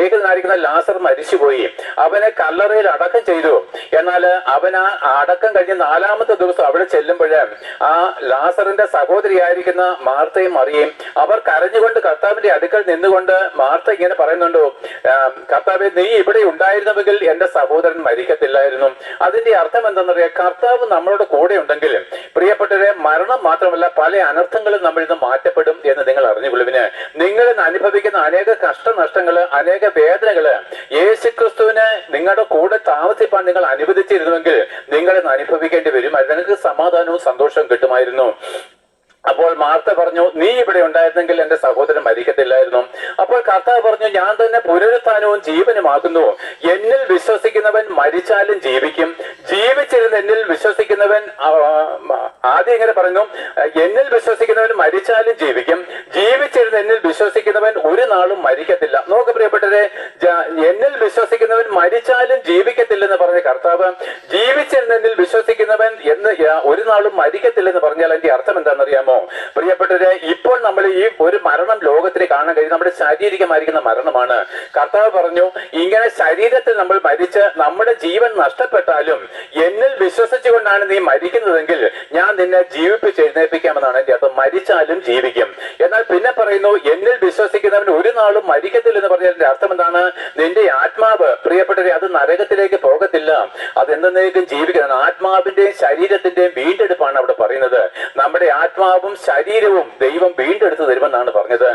സ്നേഹിതനായിരിക്കുന്ന ലാസർ മരിച്ചുപോയി. അവനെ കല്ലറയിൽ അടക്കം ചെയ്തു. എന്നാൽ അവൻ ആ അടക്കം കഴിഞ്ഞ് 4-ാമത്തെ ദിവസം അവിടെ ചെല്ലുമ്പോൾ ആ ലാസറിന്റെ സഹോദരിയായിരിക്കുന്ന മാർത്തയും മറിയയും അവർ കരഞ്ഞുകൊണ്ട് കർത്താവിന്റെ അടുക്കൽ നിന്നുകൊണ്ട് മാർത്ത ഇങ്ങനെ പറയുന്നുണ്ട്, കർത്താവെ, നീ ഇവിടെ ഉണ്ടായിരുന്നുവെങ്കിൽ എന്റെ സഹോദരൻ മരിക്കത്തില്ലായിരുന്നു. അതിന്റെ അർത്ഥം എന്താണെന്നറിയാം, കർത്താവ് നമ്മളോട് കൂടെ ഉണ്ടെങ്കിൽ പ്രിയപ്പെട്ടവരെ, മരണം മാത്രമല്ല പല അനർത്ഥങ്ങളും നമ്മളിൽ നിന്ന് മാറ്റപ്പെടും എന്ന് നിങ്ങൾ അറിഞ്ഞുകൊള്ളുവിന്. നിങ്ങൾ അനുഭവിക്കുന്ന അനേക കഷ്ടനഷ്ടങ്ങള്, അനേക വേദനകള് യേശുക്രിസ്തുവിന് നിങ്ങളുടെ കൂടെ താമസിപ്പാൻ നിങ്ങൾ അനുവദിച്ചിരുന്നുവെങ്കിൽ നിങ്ങളെ അനുഭവിക്കേണ്ടി വരുമായിരുന്നു. നിങ്ങൾക്ക് സമാധാനവും സന്തോഷവും കിട്ടുമായിരുന്നു. അപ്പോൾ മാർത്ത പറഞ്ഞു, നീ ഇവിടെ ഉണ്ടായിരുന്നെങ്കിൽ എന്റെ സഹോദരൻ മരിക്കത്തില്ലായിരുന്നു. അപ്പോൾ കർത്താവ് പറഞ്ഞു, ഞാൻ തന്നെ പുനരുത്ഥാനവും ജീവനുമാകുന്നു. എന്നിൽ വിശ്വസിക്കുന്നവൻ മരിച്ചാലും ജീവിക്കും. ജീവിച്ചിരുന്ന് എന്നിൽ വിശ്വസിക്കുന്നവൻ, ആദ്യം ഇങ്ങനെ പറയുന്നു, എന്നിൽ വിശ്വസിക്കുന്നവൻ മരിച്ചാലും ജീവിക്കും. ജീവിച്ചിരുന്ന് എന്നിൽ വിശ്വസിക്കുന്നവൻ ഒരു നാളും മരിക്കത്തില്ല. നോക്ക് പ്രിയപ്പെട്ടവരെ, എന്നിൽ വിശ്വസിക്കുന്നവൻ മരിച്ചാലും ജീവിക്കത്തില്ലെന്ന് പറഞ്ഞ കർത്താവ് ജീവിച്ചിരുന്ന് എന്നിൽ വിശ്വസിക്കുന്നവൻ എന്ന് ഒരു നാളും മരിക്കത്തില്ലെന്ന് പറഞ്ഞാൽ അതിന്റെ അർത്ഥം എന്താണെന്നറിയാമോ പ്രിയപ്പെട്ടവരെ? ഇപ്പോൾ നമ്മൾ ഈ ഒരു മരണം ലോകത്തിൽ കാണാൻ കഴിയും, നമ്മുടെ ശാരീരികമായിരിക്കുന്ന മരണമാണ്. കർത്താവ് പറഞ്ഞു, ഇങ്ങനെ ശരീരത്തിൽ നമ്മൾ മരിച്ച് നമ്മുടെ ജീവൻ നഷ്ടപ്പെട്ടാലും എന്നിൽ വിശ്വസിച്ചുകൊണ്ടാണ് നീ മരിക്കുന്നതെങ്കിൽ ഞാൻ നിന്നെ ജീവിപ്പിച്ച് എഴുന്നേൽപ്പിക്കാമെന്നാണ് എന്റെ അർത്ഥം. മരിച്ചാലും ജീവിക്കും. എന്നാൽ പിന്നെ പറയുന്നു, എന്നിൽ വിശ്വസിക്കുന്നവൻ ഒരു നാളും മരിക്കത്തില്ലെന്ന് പറഞ്ഞതിന്റെ അർത്ഥം എന്താണ്? നിന്റെ ആത്മാവ് പ്രിയപ്പെട്ടവരെ, അത് നരകത്തിലേക്ക് പോകത്തില്ല, അത് എന്നേക്കും ജീവിക്കുന്നതാണ്. ആത്മാവിന്റെയും ശരീരത്തിന്റെയും വീണ്ടെടുപ്പാണ് അവിടെ പറയുന്നത്. നമ്മുടെ ആത്മാവും ശരീരവും ദൈവം വീണ്ടെടുത്ത് തരുമെന്നാണ് പറഞ്ഞത്.